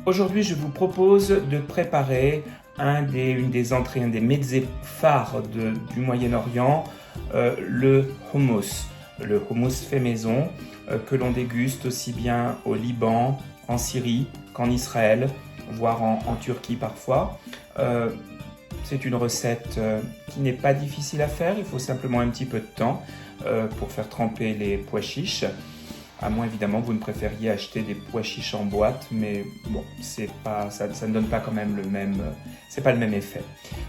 Aujourd'hui, je vous propose de préparer une des entrées, un des mezzés phares du Moyen-Orient, le hummus. Le hummus fait maison, que l'on déguste aussi bien au Liban, en Syrie qu'en Israël, voire en Turquie parfois. C'est une recette qui n'est pas difficile à faire, il faut simplement un petit peu de temps pour faire tremper les pois chiches. À moins évidemment que vous ne préfériez acheter des pois chiches en boîte, mais bon, ça ne donne pas quand même c'est pas le même effet.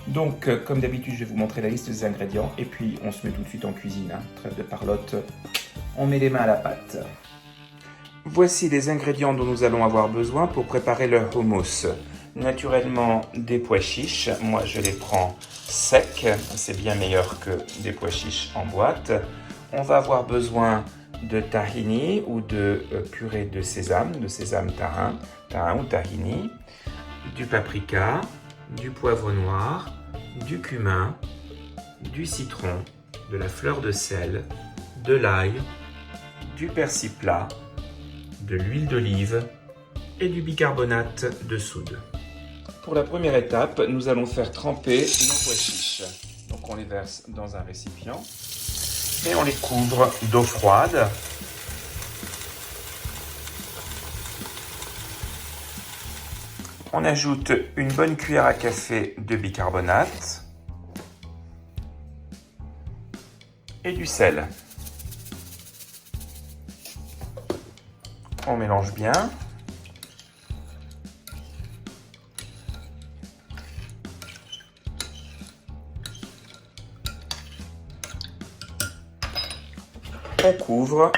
Donc, comme d'habitude, je vais vous montrer la liste des ingrédients et puis on se met tout de suite en cuisine. Trêve de parlotte, on met les mains à la pâte. Voici les ingrédients dont nous allons avoir besoin pour préparer le hummus. Naturellement, des pois chiches, moi je les prends secs, c'est bien meilleur que des pois chiches en boîte. On va avoir besoin de tahini ou de purée de sésame tahin ou tahini, du paprika, du poivre noir, du cumin, du citron, de la fleur de sel, de l'ail, du persil plat, de l'huile d'olive et du bicarbonate de soude. Pour la première étape, nous allons faire tremper nos pois chiches. Donc on les verse dans un récipient et on les couvre d'eau froide. On ajoute une bonne cuillère à café de bicarbonate et du sel. On mélange bien. On couvre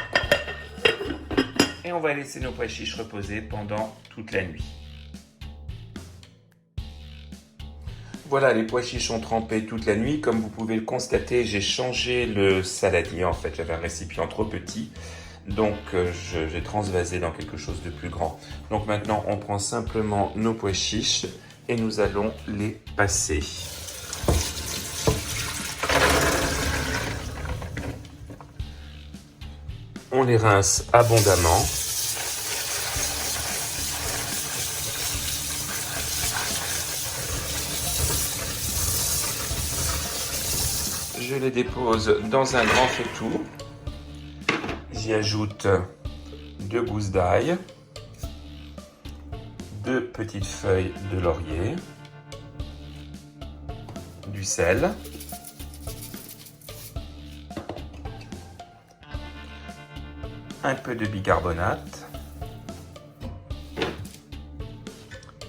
et on va laisser nos pois chiches reposer pendant toute la nuit. Voilà, les pois chiches ont trempé toute la nuit. Comme vous pouvez le constater, j'ai changé le saladier. En fait, j'avais un récipient trop petit. Donc, j'ai transvasé dans quelque chose de plus grand. Donc maintenant, on prend simplement nos pois chiches et nous allons les passer. On les rince abondamment. Je les dépose dans un grand faitout. J'y ajoute 2 gousses d'ail, 2 petites feuilles de laurier, du sel, un peu de bicarbonate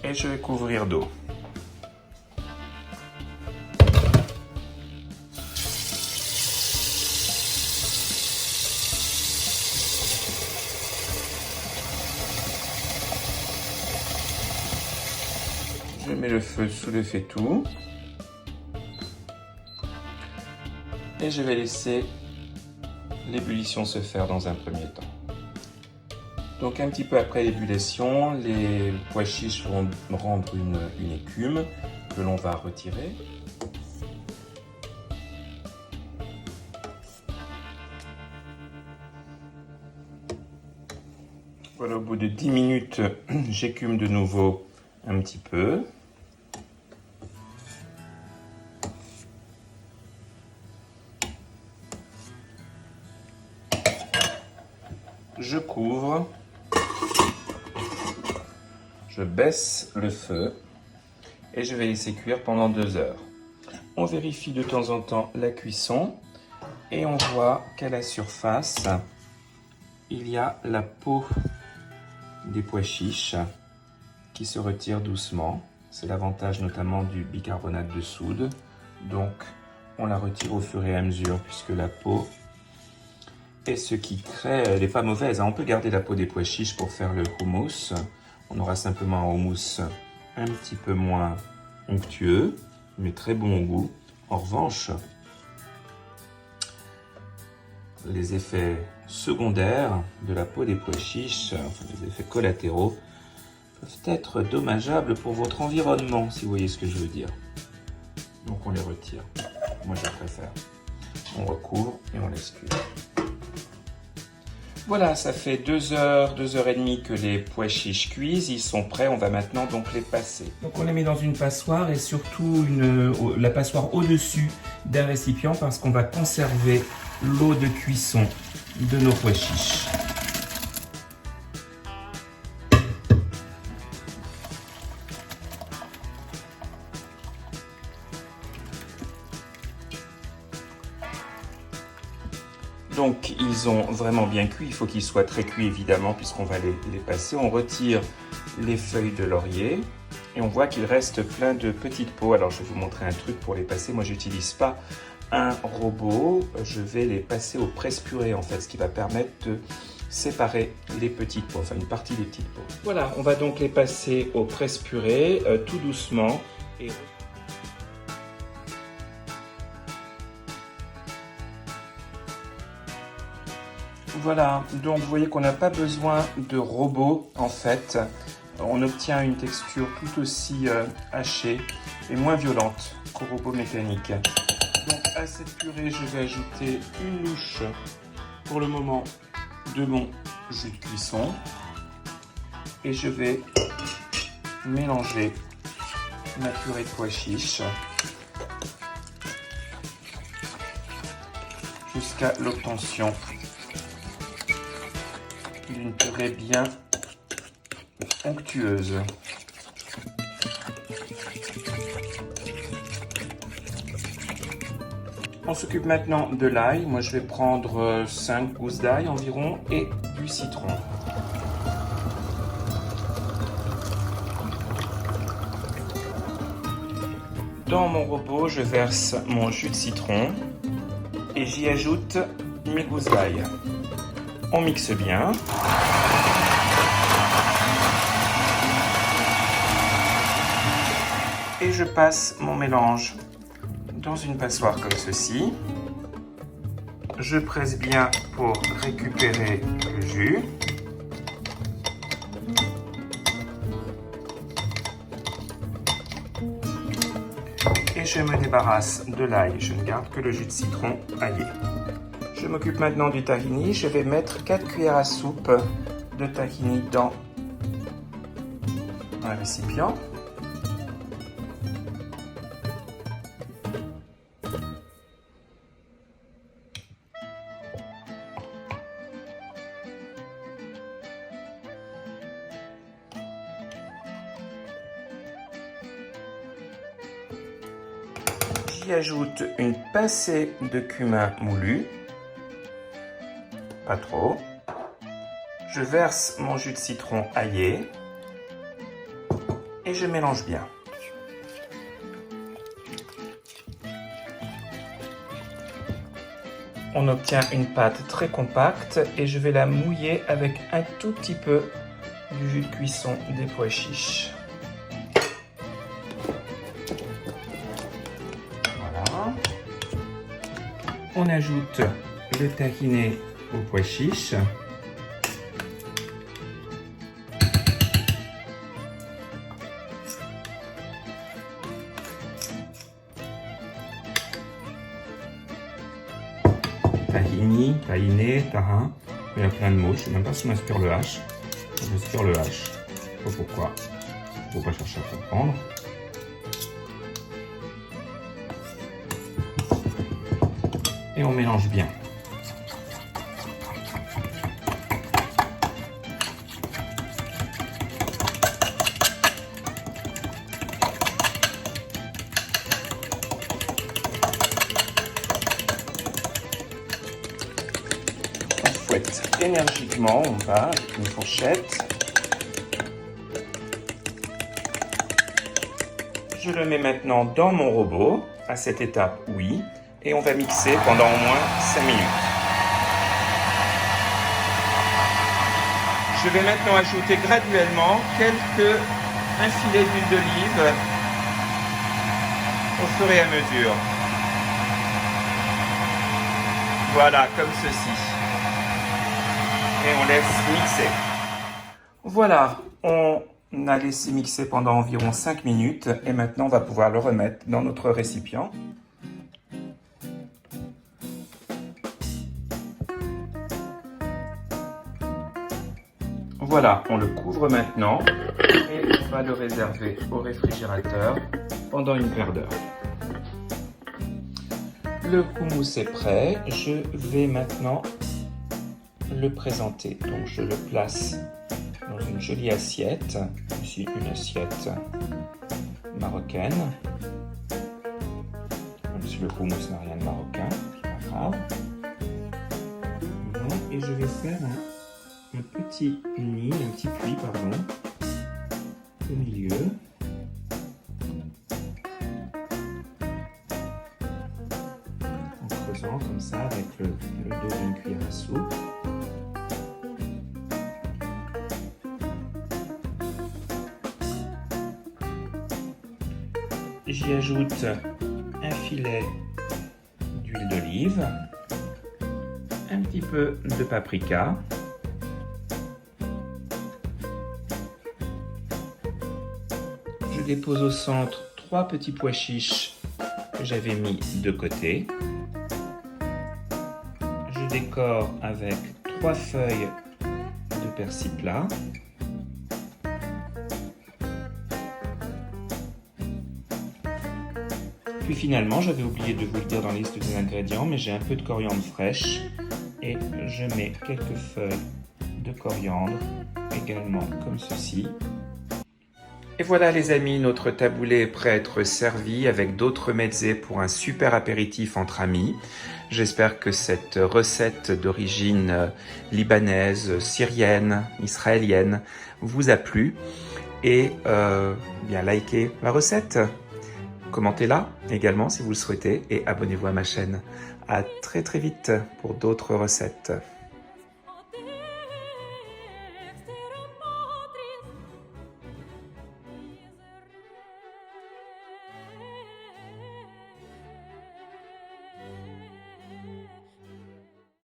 et je vais couvrir d'eau. Je mets le feu sous le faitout et je vais laisser l'ébullition se faire dans un premier temps. Donc un petit peu après l'ébullition, les pois chiches vont rendre une écume que l'on va retirer. Voilà, au bout de 10 minutes, j'écume de nouveau un petit peu. Je couvre, je baisse le feu et je vais laisser cuire pendant 2 heures. On vérifie de temps en temps la cuisson et on voit qu'à la surface, il y a la peau des pois chiches qui se retire doucement. C'est l'avantage notamment du bicarbonate de soude. Donc, on la retire au fur et à mesure puisque la peau est ce qui crée, elle n'est pas mauvaise. On peut garder la peau des pois chiches pour faire le hummus. On aura simplement un hummus un petit peu moins onctueux, mais très bon au goût. En revanche, les effets secondaires de la peau des pois chiches, enfin les effets collatéraux, peuvent être dommageables pour votre environnement, si vous voyez ce que je veux dire. Donc on les retire. Moi je préfère. On recouvre et on laisse cuire. Voilà, ça fait 2 heures, 2 heures et demie que les pois chiches cuisent. Ils sont prêts, on va maintenant donc les passer. Donc on les met dans une passoire et surtout la passoire au-dessus d'un récipient parce qu'on va conserver l'eau de cuisson de nos pois chiches. Donc ils ont vraiment bien cuit, il faut qu'ils soient très cuits évidemment puisqu'on va les passer. On retire les feuilles de laurier et on voit qu'il reste plein de petites peaux. Alors je vais vous montrer un truc pour les passer. Moi j'utilise pas un robot, je vais les passer au presse-purée en fait, ce qui va permettre de séparer les petites peaux, enfin une partie des petites peaux. Voilà, on va donc les passer au presse-purée tout doucement. Et... Voilà, donc vous voyez qu'on n'a pas besoin de robot en fait. On obtient une texture tout aussi hachée et moins violente qu'au robot mécanique. Donc à cette purée, je vais ajouter une louche pour le moment de mon jus de cuisson. Et je vais mélanger ma purée de pois chiches jusqu'à l'obtention d'une purée bien onctueuse. On s'occupe maintenant de l'ail. Moi je vais prendre 5 gousses d'ail environ et du citron. Dans mon robot, je verse mon jus de citron et j'y ajoute mes gousses d'ail. On mixe bien. Et je passe mon mélange dans une passoire comme ceci. Je presse bien pour récupérer le jus. Et je me débarrasse de l'ail. Je ne garde que le jus de citron aillé. Je m'occupe maintenant du tahini. Je vais mettre 4 cuillères à soupe de tahini dans un récipient. J'y ajoute une pincée de cumin moulu. Pas trop. Je verse mon jus de citron aillé et je mélange bien. On obtient une pâte très compacte et je vais la mouiller avec un tout petit peu du jus de cuisson des pois chiches. Voilà. On ajoute le tahiné aux pois chiches. Tahini, tahiné, tahin. Il y a plein de mots. Je ne sais même pas si on aspire le H. On aspire le H. Je ne sais pas pourquoi. Il ne faut pas chercher à comprendre. Et on mélange bien. Énergiquement, on va avec une fourchette. Je le mets maintenant dans mon robot, à cette étape, oui, et on va mixer pendant au moins 5 minutes. Je vais maintenant ajouter graduellement un filet d'huile d'olive au fur et à mesure. Voilà, comme ceci. Et on laisse mixer. Voilà, on a laissé mixer pendant environ 5 minutes et maintenant on va pouvoir le remettre dans notre récipient. voilà, on le couvre maintenant et on va le réserver au réfrigérateur pendant une paire d'heures. Le houmous est prêt, je vais maintenant le présenter. Donc je le place dans une jolie assiette, ici une assiette marocaine. Même si le houmous n'a rien de marocain, c'est pas grave. Bon, et je vais faire un petit nid, un petit puits, pardon, au milieu. En creusant comme ça avec le dos d'une cuillère à soupe. J'y ajoute un filet d'huile d'olive, un petit peu de paprika, je dépose au centre 3 petits pois chiches que j'avais mis de côté. Je décore avec 3 feuilles de persil plat. Puis finalement, j'avais oublié de vous le dire dans la liste des ingrédients, mais j'ai un peu de coriandre fraîche et je mets quelques feuilles de coriandre également comme ceci. Et voilà les amis, notre taboulé est prêt à être servi avec d'autres mezzés pour un super apéritif entre amis. J'espère que cette recette d'origine libanaise, syrienne, israélienne vous a plu et bien likez la recette. Commentez-la également si vous le souhaitez et abonnez-vous à ma chaîne. À très vite pour d'autres recettes.